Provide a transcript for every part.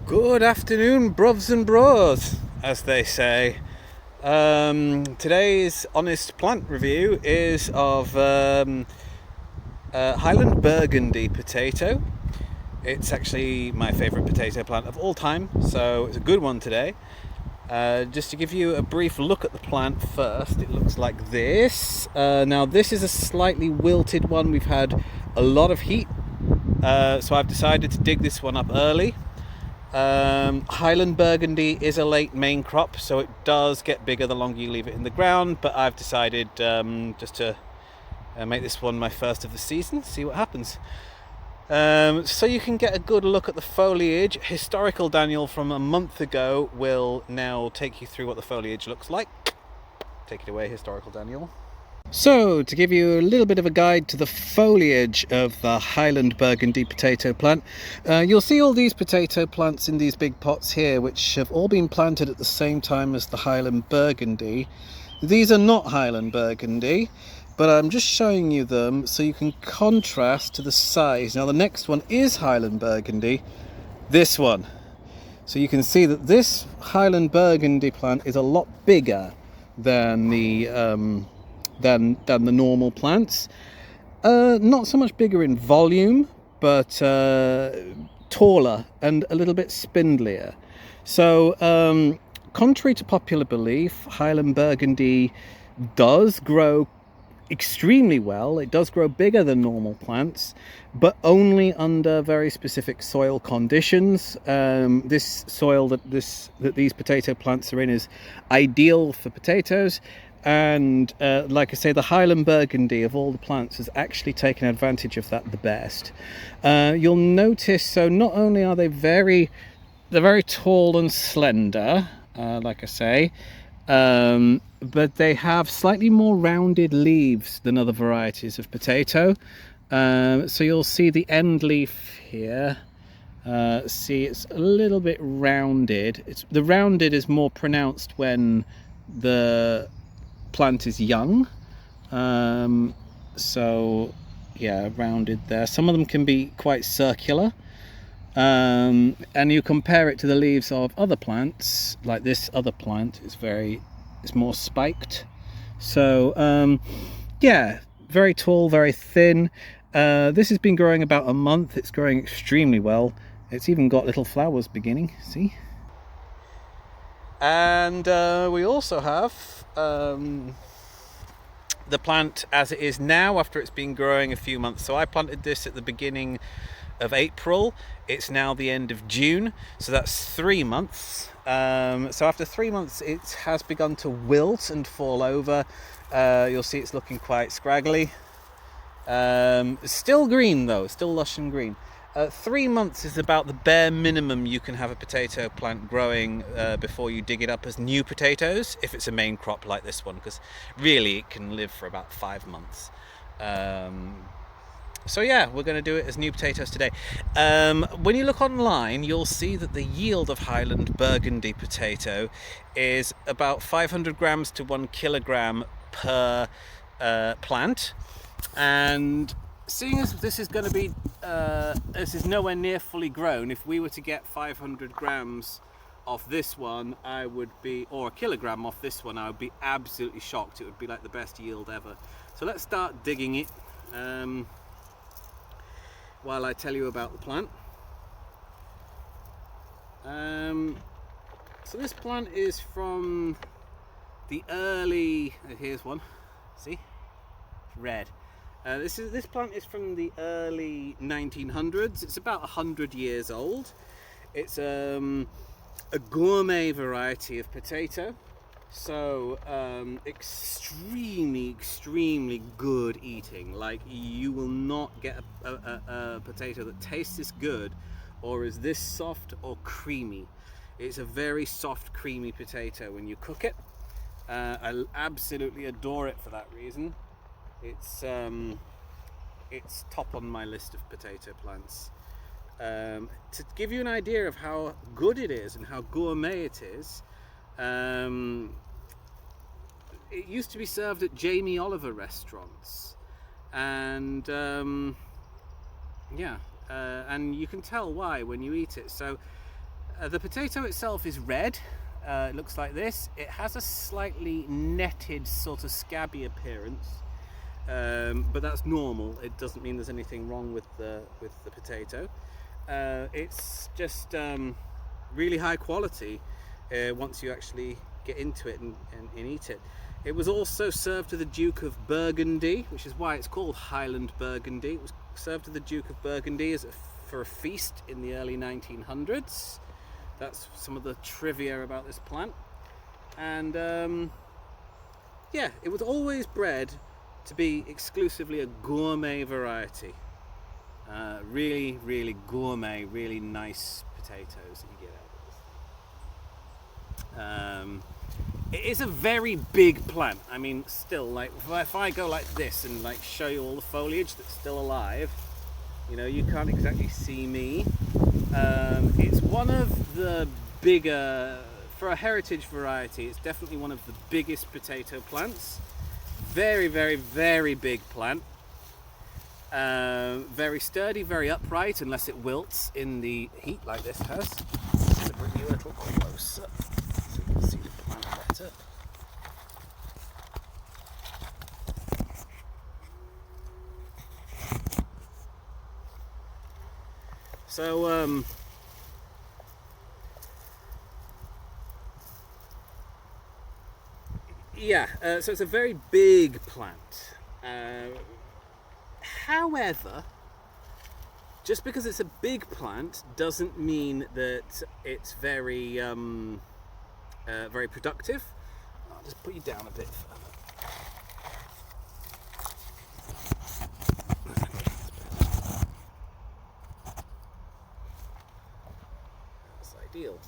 Good afternoon, bruvs and bros, as they say. Today's honest plant review is of Highland Burgundy potato. It's actually my favourite potato plant of all time, so it's a good one today. Just to give you a brief look at the plant first, it looks like this. Now this is a slightly wilted one. We've had a lot of heat, so I've decided to dig this one up early. Highland Burgundy is a late main crop, so it does get bigger the longer you leave it in the ground, but I've decided just to make this one my first of the season, see what happens. So you can get a good look at the foliage. Historical Daniel from a month ago will now take you through what the foliage looks like. Take it away, Historical Daniel. So, to give you a little bit of a guide to the foliage of the Highland Burgundy potato plant, you'll see all these potato plants in these big pots here, which have all been planted at the same time as the Highland Burgundy. These are not Highland Burgundy, but I'm just showing you them so you can contrast to the size. Now the next one is Highland Burgundy, this one. So you can see that this Highland Burgundy plant is a lot bigger than the than the normal plants. Not so much bigger in volume, but taller and a little bit spindlier. So contrary to popular belief, Highland Burgundy does grow extremely well. It does grow bigger than normal plants, but only under very specific soil conditions. This soil that these potato plants are in is ideal for potatoes. And like I say, the Highland Burgundy of all the plants has actually taken advantage of that the best. You'll notice, so not only are they're very tall and slender, like I say, but they have slightly more rounded leaves than other varieties of potato. So you'll see the end leaf here. See, it's a little bit rounded. The rounded is more pronounced when the plant is young, so yeah, rounded there. Some of them can be quite circular, and you compare it to the leaves of other plants, like this other plant it's more spiked. So yeah, very tall, very thin. This has been growing about a month. It's growing extremely well. It's even got little flowers beginning, see? And we also have the plant as it is now after it's been growing a few months. So I planted this at the beginning of April. It's now the end of June, so that's 3 months. So after 3 months it has begun to wilt and fall over. You'll see it's looking quite scraggly. Still green though, still lush and green. 3 months is about the bare minimum you can have a potato plant growing before you dig it up as new potatoes, if it's a main crop like this one, because really it can live for about 5 months. So yeah, we're going to do it as new potatoes today. When you look online, you'll see that the yield of Highland Burgundy potato is about 500 grams to 1 kilogram per plant. And seeing as this is going to be, this is nowhere near fully grown, if we were to get 500 grams off this one, or a kilogram off this one, I would be absolutely shocked. It would be like the best yield ever. So let's start digging it while I tell you about the plant. So this plant is from the early, here's one, see, it's red. This plant is from the early 1900s. It's about 100 years old. It's a gourmet variety of potato, so extremely good eating. Like, you will not get a potato that tastes this good or is this soft or creamy. It's a very soft, creamy potato when you cook it. I absolutely adore it for that reason. It's top on my list of potato plants. To give you an idea of how good it is and how gourmet it is, it used to be served at Jamie Oliver restaurants, and yeah, and you can tell why when you eat it. So The potato itself is red. It looks like this. It has a slightly netted, sort of scabby appearance, but that's normal. It doesn't mean there's anything wrong with the potato. It's just really high quality once you actually get into it and eat it. It was also served to the Duke of Burgundy, which is why it's called Highland Burgundy. It was served to the Duke of Burgundy for a feast in the early 1900s. That's some of the trivia about this plant. And yeah, it was always bred to be exclusively a gourmet variety. Really, really gourmet, really nice potatoes that you get out of this. It is a very big plant. I mean, still, like if I go like this and like show you all the foliage that's still alive, you know, you can't exactly see me. It's one of the bigger, for a heritage variety, it's definitely one of the biggest potato plants. Very, very, very big plant. Very sturdy, very upright, unless it wilts in the heat like this has. Just to bring you a little closer so you can see the plant better. So yeah, so it's a very big plant. However, just because it's a big plant doesn't mean that it's very very productive. I'll just put you down a bit further. That's ideal.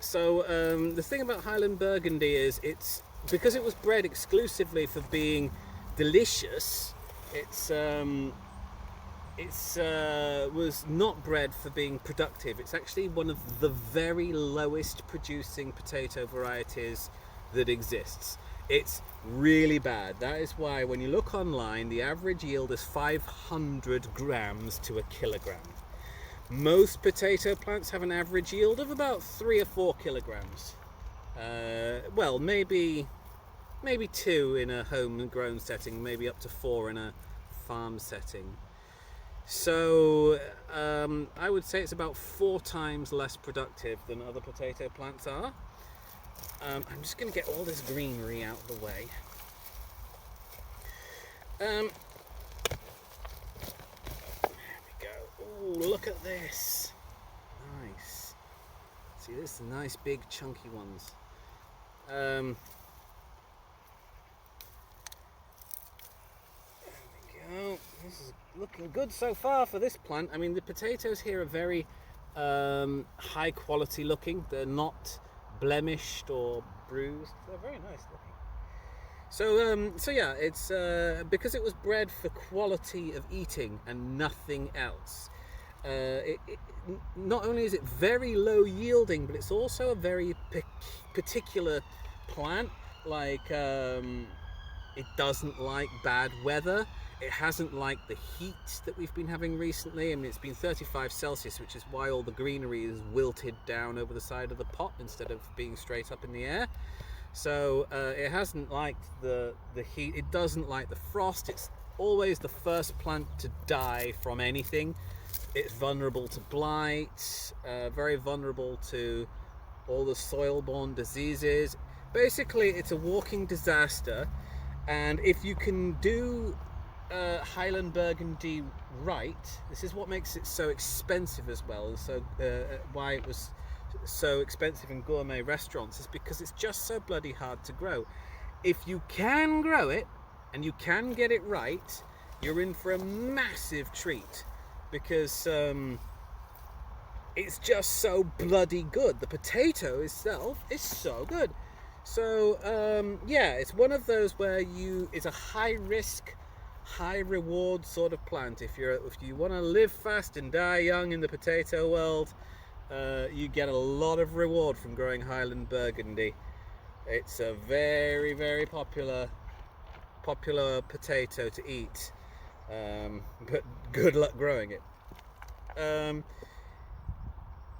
So the thing about Highland Burgundy is it's because it was bred exclusively for being delicious. It's was not bred for being productive. It's actually one of the very lowest producing potato varieties that exists. It's really bad. That is why when you look online, the average yield is 500 grams to a kilogram. Most potato plants have an average yield of about 3 or 4 kilograms. Well, maybe 2 in a home-grown setting, maybe up to 4 in a farm setting. So I would say it's about 4 times less productive than other potato plants are. I'm just going to get all this greenery out of the way. There we go. Oh, look at this. Nice. See, this is nice, big, chunky ones. There we go. This is looking good so far for this plant. I mean, the potatoes here are very high quality looking. They're not blemished or bruised. They're very nice looking. So yeah, it's because it was bred for quality of eating and nothing else. Not only is it very low yielding, but it's also a very particular plant. Like it doesn't like bad weather. It hasn't liked the heat that we've been having recently. I mean, it's been 35 Celsius, which is why all the greenery is wilted down over the side of the pot instead of being straight up in the air. So it hasn't liked the heat. It doesn't like the frost. It's always the first plant to die from anything. It's vulnerable to blight, very vulnerable to all the soil-borne diseases. Basically, it's a walking disaster. And if you can do Highland Burgundy right, this is what makes it so expensive as well, and so why it was so expensive in gourmet restaurants, is because it's just so bloody hard to grow. If you can grow it and you can get it right, you're in for a massive treat, because it's just so bloody good. The potato itself is so good. So yeah, it's one of those where it's a high risk, high reward sort of plant. If you want to live fast and die young in the potato world, you get a lot of reward from growing Highland Burgundy. It's a very, very popular potato to eat, but good luck growing it.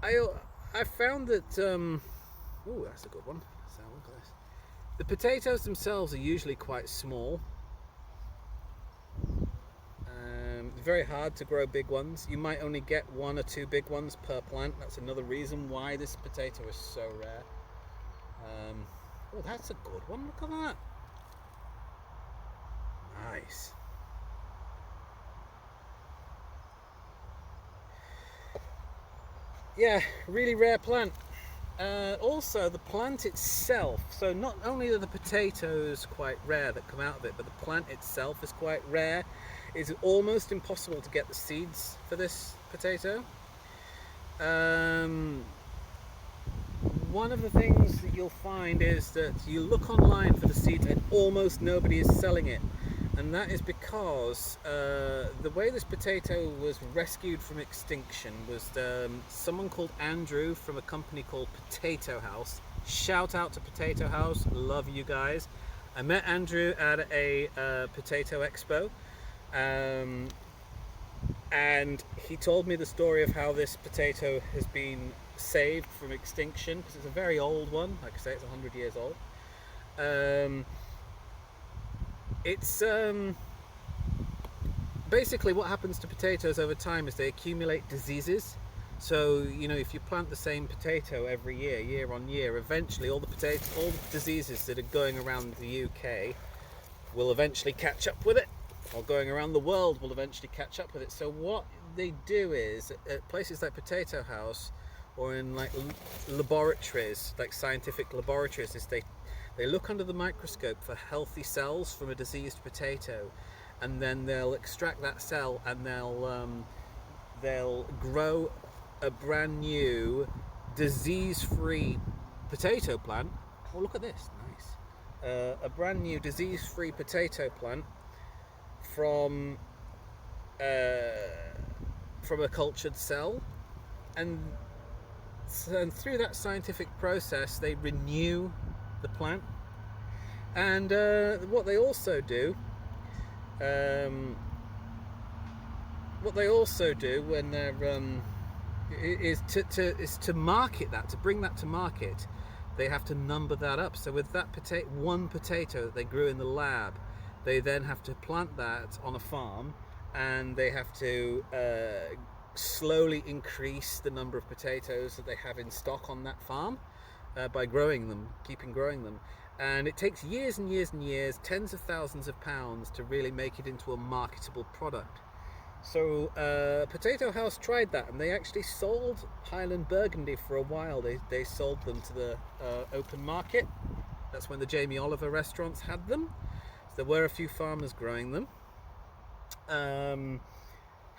I found that oh, that's a good one. So look at this. The potatoes themselves are usually quite small. Very hard to grow big ones. You might only get 1 or 2 big ones per plant. That's another reason why this potato is so rare. Oh, that's a good one. Look at that. Nice. Yeah, really rare plant. Also, the plant itself, so not only are the potatoes quite rare that come out of it, but the plant itself is quite rare. It's almost impossible to get the seeds for this potato. One of the things that you'll find is that you look online for the seeds and almost nobody is selling it. And that is because the way this potato was rescued from extinction was someone called Andrew from a company called Potato House. Shout out to Potato House, love you guys. I met Andrew at a potato expo, and he told me the story of how this potato has been saved from extinction, because it's a very old one. Like I say, it's 100 years old. It's basically what happens to potatoes over time is they accumulate diseases. So, you know, if you plant the same potato every year, year on year, eventually all the diseases that are going around the UK will eventually catch up with it, or going around the world will eventually catch up with it. So what they do is, at places like Potato House, or in like laboratories, like scientific laboratories, is they look under the microscope for healthy cells from a diseased potato, and then they'll extract that cell and they'll grow a brand new disease-free potato plant. Oh, look at this, nice! A brand new disease-free potato plant from a cultured cell, and through that scientific process they renew the plant. And what they also do when they're is to market that, to bring that to market, they have to number that up. So with that one potato that they grew in the lab, they then have to plant that on a farm, and they have to slowly increase the number of potatoes that they have in stock on that farm by growing them, keeping growing them. And it takes years and years and years, tens of thousands of pounds, to really make it into a marketable product. So Potato House tried that, and they actually sold Highland Burgundy for a while. They sold them to the open market. That's when the Jamie Oliver restaurants had them. So there were a few farmers growing them.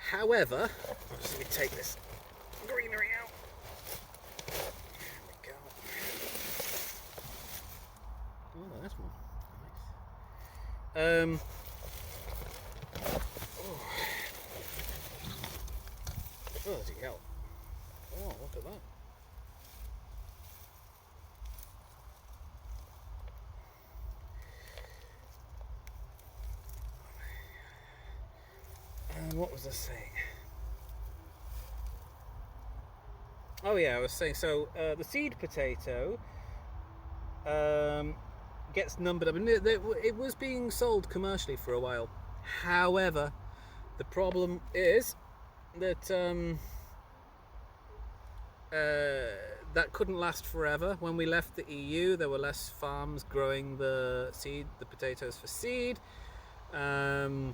However, let me take this greenery out. Oh, that's one. Nice. Oh, bloody hell. Oh, look at that. And what was I saying? Oh yeah, I was saying, so the seed potato gets numbered up, and it was being sold commercially for a while. However, the problem is that that couldn't last forever. When we left the EU, there were less farms growing the potatoes for seed, and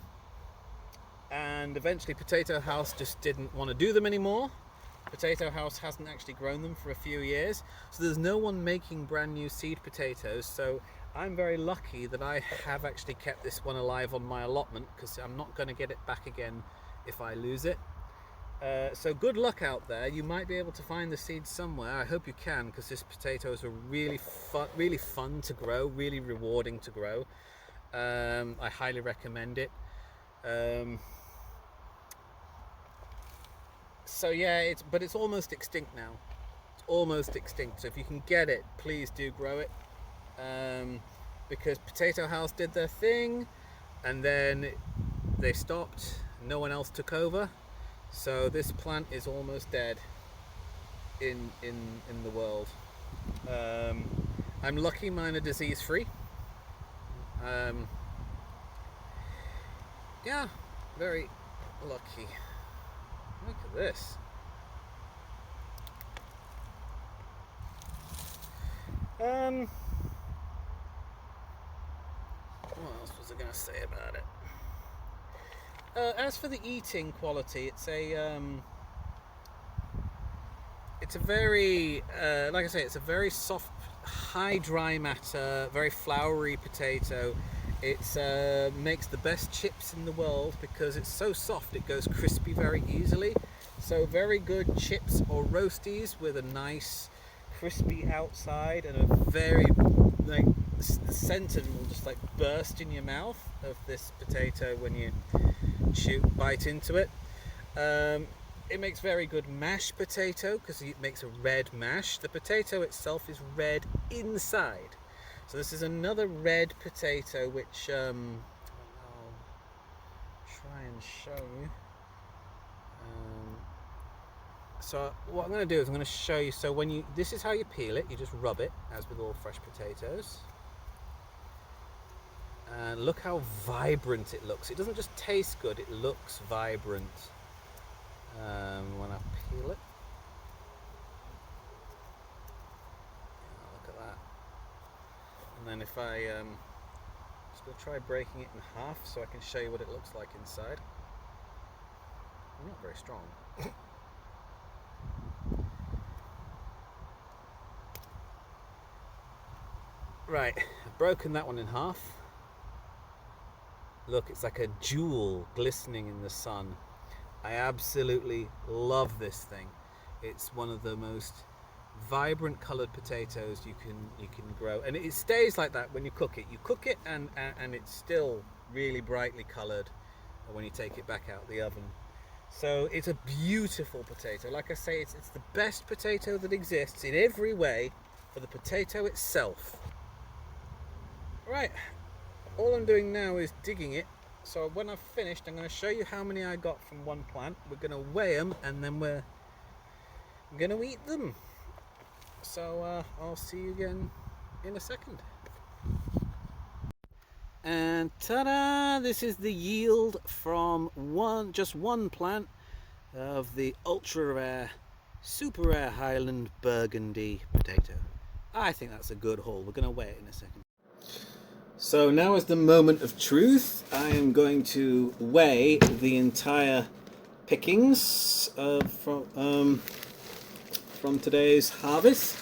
eventually Potato House just didn't want to do them anymore. Potato House hasn't actually grown them for a few years, so there's no one making brand new seed potatoes. So I'm very lucky that I have actually kept this one alive on my allotment, because I'm not going to get it back again if I lose it. So good luck out there. You might be able to find the seeds somewhere. I hope you can, because this potatoes are really fun to grow, really rewarding to grow. I highly recommend it. So yeah, it's almost extinct now. It's almost extinct. So if you can get it, please do grow it, because Potato House did their thing, and then they stopped. No one else took over. So this plant is almost dead. in the world. I'm lucky mine are disease free. Um, yeah, very lucky. Look at this. What else was I going to say about it? As for the eating quality, it's a very, like I say, it's a very soft, high dry matter, very floury potato. It makes the best chips in the world because it's so soft it goes crispy very easily. So very good chips or roasties with a nice crispy outside and a very, like, the centre will just like burst in your mouth of this potato when you bite into it. It makes very good mashed potato because it makes a red mash. The potato itself is red inside. So this is another red potato which I'll try and show you. So what I'm going to do is I'm going to show you. So this is how you peel it. You just rub it, as with all fresh potatoes. And look how vibrant it looks. It doesn't just taste good, it looks vibrant when I peel it. Look at that. And then if I just going to try breaking it in half so I can show you what it looks like inside. Not very strong. Right, I've broken that one in half. Look, it's like a jewel glistening in the sun. I absolutely love this thing. It's one of the most vibrant coloured potatoes you can grow, and it stays like that when you cook it. You cook it and it's still really brightly coloured when you take it back out of the oven. So it's a beautiful potato. Like I say, it's the best potato that exists in every way for the potato itself. Right, all I'm doing now is digging it. So when I've finished, I'm going to show you how many I got from one plant. We're going to weigh them and then we're going to eat them. So I'll see you again in a second. And ta-da! This is the yield from just one plant of the ultra rare, super rare Highland Burgundy potato. I think that's a good haul. We're going to weigh it in a second. So now is the moment of truth. I am going to weigh the entire pickings from today's harvest.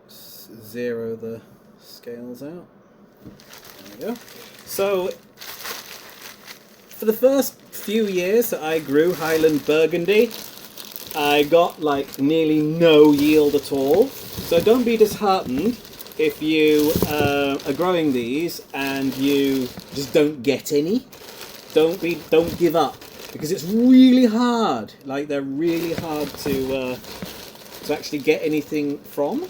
Just zero the scales out. There we go. So for the first few years that I grew Highland Burgundy, I got like nearly no yield at all. So don't be disheartened if you are growing these and you just don't get any. Don't give up, because it's really hard. Like, they're really hard to actually get anything from.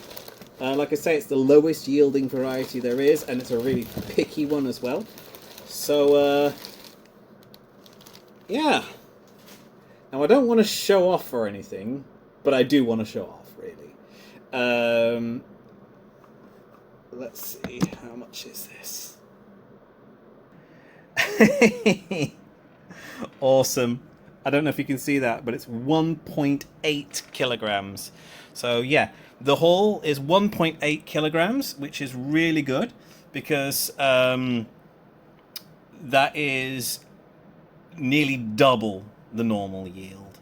Like I say, it's the lowest yielding variety there is, and it's a really picky one as well. So yeah. Now I don't want to show off or anything, but I do want to show off, really. Let's see, how much is this? Awesome. I don't know if you can see that, but it's 1.8 kilograms. So yeah, the haul is 1.8 kilograms, which is really good because that is nearly double the normal yield.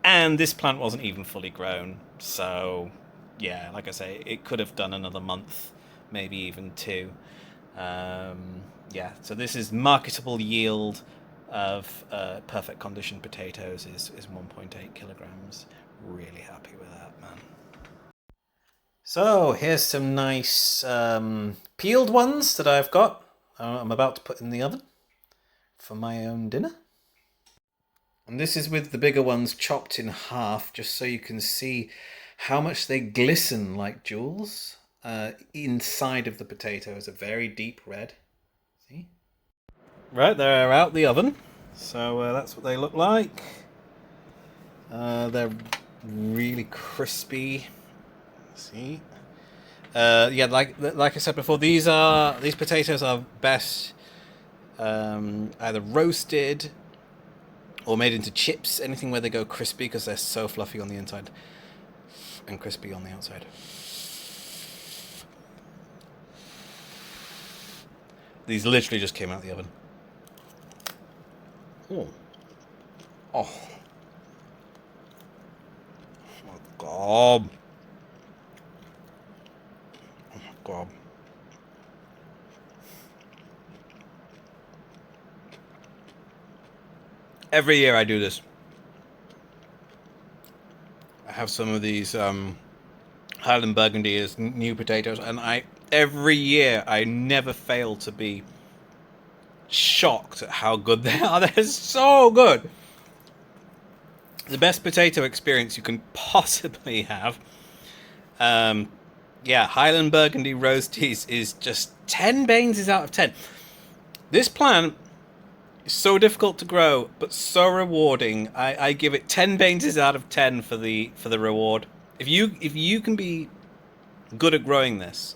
And this plant wasn't even fully grown, so yeah, like I say, it could have done another month, maybe even two. Yeah, so this is marketable yield of perfect condition potatoes is 1.8 kilograms. Really happy with that, man. So here's some nice peeled ones that I've got. I'm about to put in the oven for my own dinner. And this is with the bigger ones chopped in half, just so you can see how much they glisten like jewels. Inside of the potato is a very deep red. See? Right, they're out the oven. So that's what they look like. They're really crispy. See? Yeah, like I said before, these potatoes are best either roasted or made into chips. Anything where they go crispy because they're so fluffy on the inside and crispy on the outside. These literally just came out of the oven. Oh. Oh. Oh my god. Oh my god. Every year I do this. I have some of these Highland Burgundy as new potatoes, and every year I never fail to be shocked at how good they are. They're so good. The best potato experience you can possibly have. Yeah, Highland Burgundy roasties is just 10 Bainess out of 10. This plant is so difficult to grow, but so rewarding. I give it 10 Bainess out of 10 for the reward. If you can be good at growing this,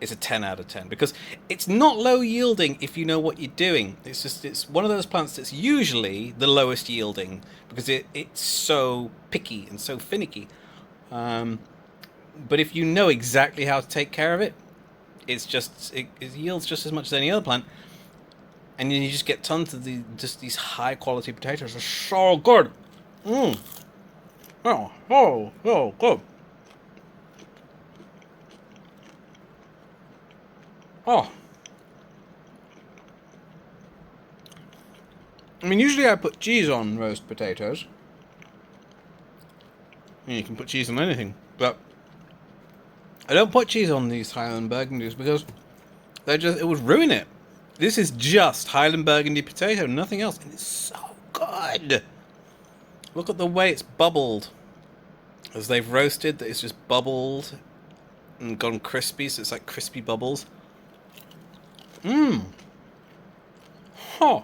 it's a 10 out of 10 because it's not low yielding if you know what you're doing. It's one of those plants that's usually the lowest yielding because it's so picky and so finicky. But if you know exactly how to take care of it, it yields just as much as any other plant, and then you just get tons of these high quality potatoes. They're so good. Oh, good. Oh. I mean, usually I put cheese on roast potatoes. And you can put cheese on anything, but I don't put cheese on these Highland Burgundies because it would ruin it. This is just Highland Burgundy potato, nothing else, and it's so good. Look at the way it's bubbled. As they've roasted, it's just bubbled and gone crispy, so it's like crispy bubbles. Oh.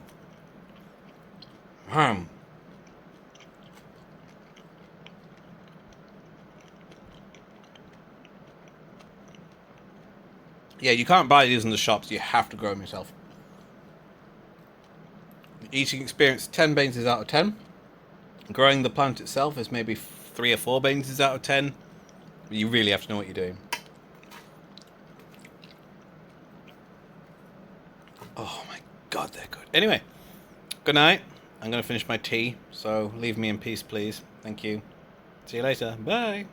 Yeah, you can't buy these in the shops. You have to grow them yourself. The eating experience, 10 Bainess out of 10. Growing the plant itself is maybe 3 or 4 Bainess out of 10. You really have to know what you're doing. Oh my god, they're good. Anyway, good night. I'm going to finish my tea, so leave me in peace, please. Thank you. See you later. Bye.